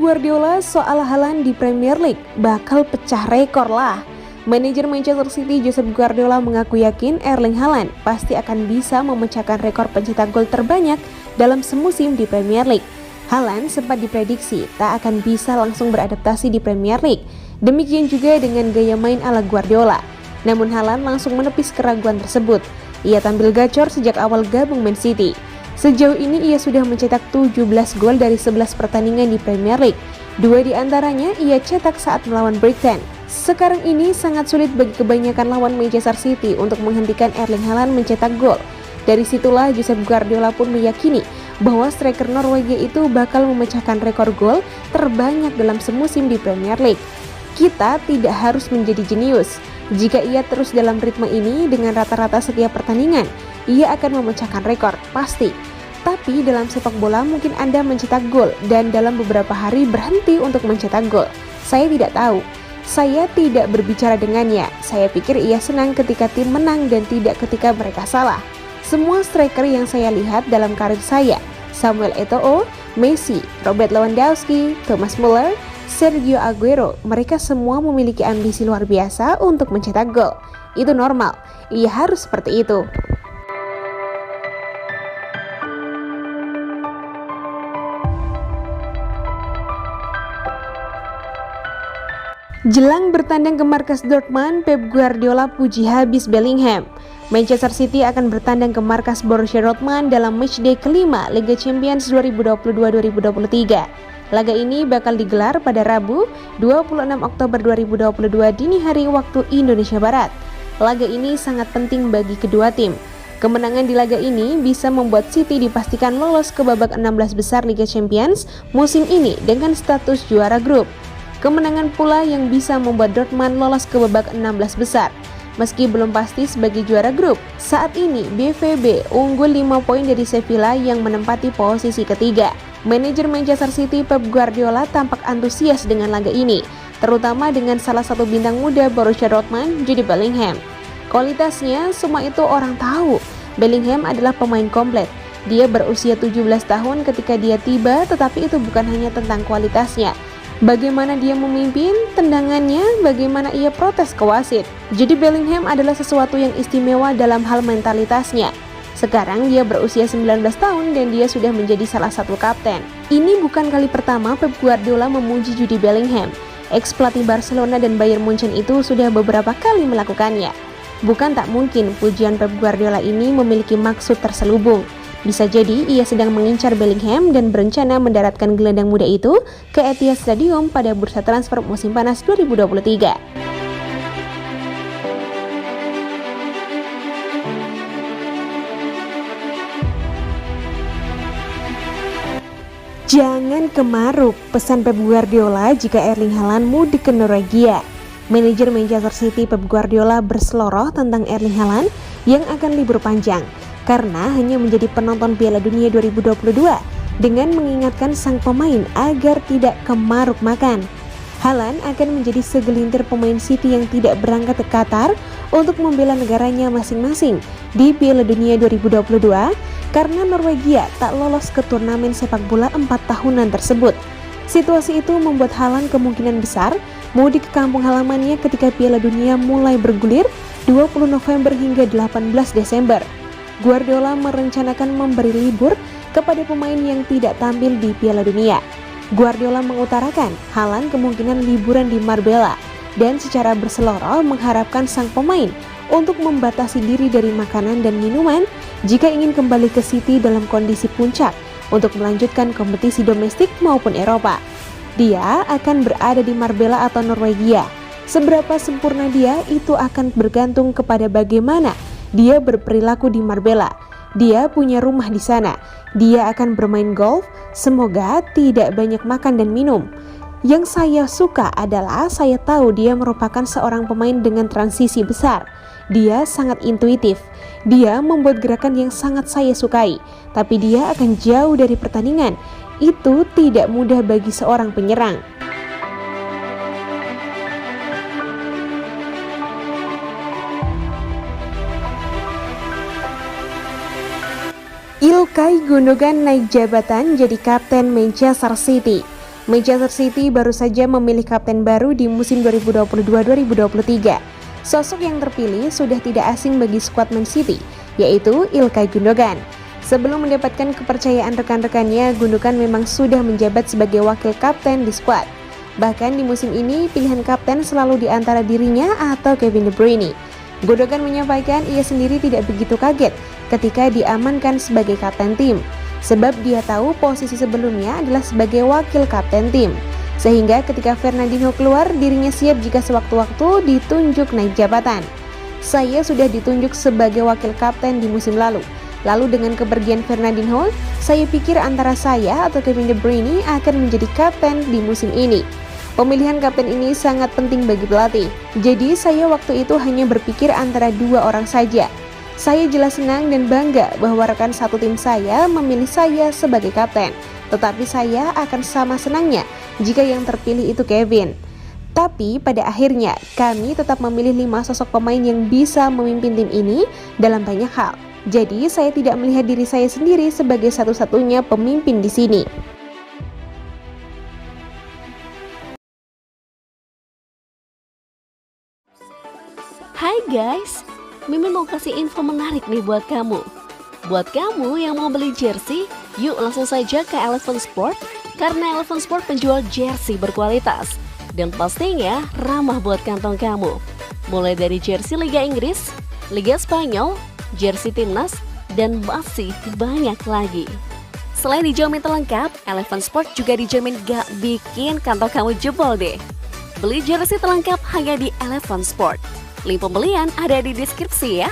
Guardiola soal Haaland di Premier League bakal pecah rekor lah. Manajer Manchester City Josep Guardiola mengaku yakin Erling Haaland pasti akan bisa memecahkan rekor pencetak gol terbanyak dalam semusim di Premier League. Haaland sempat diprediksi tak akan bisa langsung beradaptasi di Premier League. Demikian juga dengan gaya main ala Guardiola. Namun Haaland langsung menepis keraguan tersebut. Ia tampil gacor sejak awal gabung Man City. Sejauh ini ia sudah mencetak 17 gol dari 11 pertandingan di Premier League. 2 di antaranya ia cetak saat melawan Brighton. Sekarang ini sangat sulit bagi kebanyakan lawan Manchester City untuk menghentikan Erling Haaland mencetak gol. Dari situlah Josep Guardiola pun meyakini bahwa striker Norwegia itu bakal memecahkan rekor gol terbanyak dalam semusim di Premier League. Kita tidak harus menjadi jenius. Jika ia terus dalam ritme ini dengan rata-rata setiap pertandingan, ia akan memecahkan rekor, pasti. Tapi dalam sepak bola mungkin Anda mencetak gol dan dalam beberapa hari berhenti untuk mencetak gol. Saya tidak tahu. Saya tidak berbicara dengannya. Saya pikir ia senang ketika tim menang dan tidak ketika mereka salah. Semua striker yang saya lihat dalam karir saya, Samuel Eto'o, Messi, Robert Lewandowski, Thomas Muller, Sergio Aguero, mereka semua memiliki ambisi luar biasa untuk mencetak gol. Itu normal, ia harus seperti itu. Jelang bertandang ke markas Dortmund, Pep Guardiola puji habis Bellingham. Manchester City akan bertandang ke markas Borussia Dortmund dalam matchday kelima Liga Champions 2022-2023. Laga ini bakal digelar pada Rabu, 26 Oktober 2022 dini hari waktu Indonesia Barat. Laga ini sangat penting bagi kedua tim. Kemenangan di laga ini bisa membuat City dipastikan lolos ke babak 16 besar Liga Champions musim ini dengan status juara grup. Kemenangan pula yang bisa membuat Dortmund lolos ke babak 16 besar. Meski belum pasti sebagai juara grup, saat ini BVB unggul 5 poin dari Sevilla yang menempati posisi ketiga. Manajer Manchester City Pep Guardiola tampak antusias dengan laga ini, terutama dengan salah satu bintang muda Borussia Dortmund, Jude Bellingham. Kualitasnya semua itu orang tahu. Bellingham adalah pemain komplit. Dia berusia 17 tahun ketika dia tiba, tetapi itu bukan hanya tentang kualitasnya. Bagaimana dia memimpin, tendangannya, bagaimana ia protes ke wasit. Jude Bellingham adalah sesuatu yang istimewa dalam hal mentalitasnya. Sekarang dia berusia 19 tahun dan dia sudah menjadi salah satu kapten. Ini bukan kali pertama Pep Guardiola memuji Jude Bellingham. Ex-pelatih Barcelona dan Bayern Munchen itu sudah beberapa kali melakukannya. Bukan tak mungkin pujian Pep Guardiola ini memiliki maksud terselubung. Bisa jadi ia sedang mengincar Bellingham dan berencana mendaratkan gelandang muda itu ke Etihad Stadium pada bursa transfer musim panas 2023. Jangan kemaruk, pesan Pep Guardiola jika Erling Haaland mudik ke Norwegia. Manajer Manchester City Pep Guardiola berseloroh tentang Erling Haaland yang akan libur panjang karena hanya menjadi penonton Piala Dunia 2022 dengan mengingatkan sang pemain agar tidak kemaruk makan. Haaland akan menjadi segelintir pemain City yang tidak berangkat ke Qatar untuk membela negaranya masing-masing di Piala Dunia 2022 karena Norwegia tak lolos ke turnamen sepak bola 4 tahunan tersebut. Situasi itu membuat Haaland kemungkinan besar mudik ke kampung halamannya ketika Piala Dunia mulai bergulir 20 November hingga 18 Desember. Guardiola merencanakan memberi libur kepada pemain yang tidak tampil di Piala Dunia. Guardiola mengutarakan Haaland kemungkinan liburan di Marbella dan secara berseloroh mengharapkan sang pemain untuk membatasi diri dari makanan dan minuman jika ingin kembali ke City dalam kondisi puncak untuk melanjutkan kompetisi domestik maupun Eropa. Dia akan berada di Marbella atau Norwegia. Seberapa sempurna dia itu akan bergantung kepada bagaimana dia berperilaku di Marbella. Dia punya rumah di sana. Dia akan bermain golf. Semoga tidak banyak makan dan minum. Yang saya suka adalah saya tahu dia merupakan seorang pemain dengan transisi besar. Dia sangat intuitif. Dia membuat gerakan yang sangat saya sukai. Tapi dia akan jauh dari pertandingan. Itu tidak mudah bagi seorang penyerang. Ilkay Gundogan naik jabatan jadi kapten Manchester City. Manchester City baru saja memilih kapten baru di musim 2022-2023. Sosok yang terpilih sudah tidak asing bagi skuad Man City, yaitu Ilkay Gundogan. Sebelum mendapatkan kepercayaan rekan-rekannya, Gundogan memang sudah menjabat sebagai wakil kapten di skuad. Bahkan di musim ini, pilihan kapten selalu di antara dirinya atau Kevin De Bruyne. Gundogan menyampaikan ia sendiri tidak begitu kaget ketika diamankan sebagai kapten tim, sebab dia tahu posisi sebelumnya adalah sebagai wakil kapten tim. Sehingga ketika Fernandinho keluar, dirinya siap jika sewaktu-waktu ditunjuk naik jabatan. Saya sudah ditunjuk sebagai wakil kapten di musim lalu. Lalu dengan kepergian Fernandinho, saya pikir antara saya atau Kevin De Bruyne akan menjadi kapten di musim ini. Pemilihan kapten ini sangat penting bagi pelatih. Jadi saya waktu itu hanya berpikir antara dua orang saja. Saya jelas senang dan bangga bahwa rekan satu tim saya memilih saya sebagai kapten. Tetapi saya akan sama senangnya jika yang terpilih itu Kevin. Tapi pada akhirnya kami tetap memilih 5 sosok pemain yang bisa memimpin tim ini dalam banyak hal. Jadi saya tidak melihat diri saya sendiri sebagai satu-satunya pemimpin di sini. Hai guys, Mimin mau kasih info menarik nih buat kamu. Buat kamu yang mau beli jersey, yuk langsung saja ke Eleven Sport, karena Eleven Sport penjual jersey berkualitas dan pastinya ramah buat kantong kamu. Mulai dari jersey Liga Inggris, Liga Spanyol, jersey timnas, dan masih banyak lagi. Selain dijamin terlengkap, Eleven Sport juga dijamin gak bikin kantong kamu jebol deh. Beli jersey terlengkap hanya di Eleven Sport. Link pembelian ada di deskripsi ya.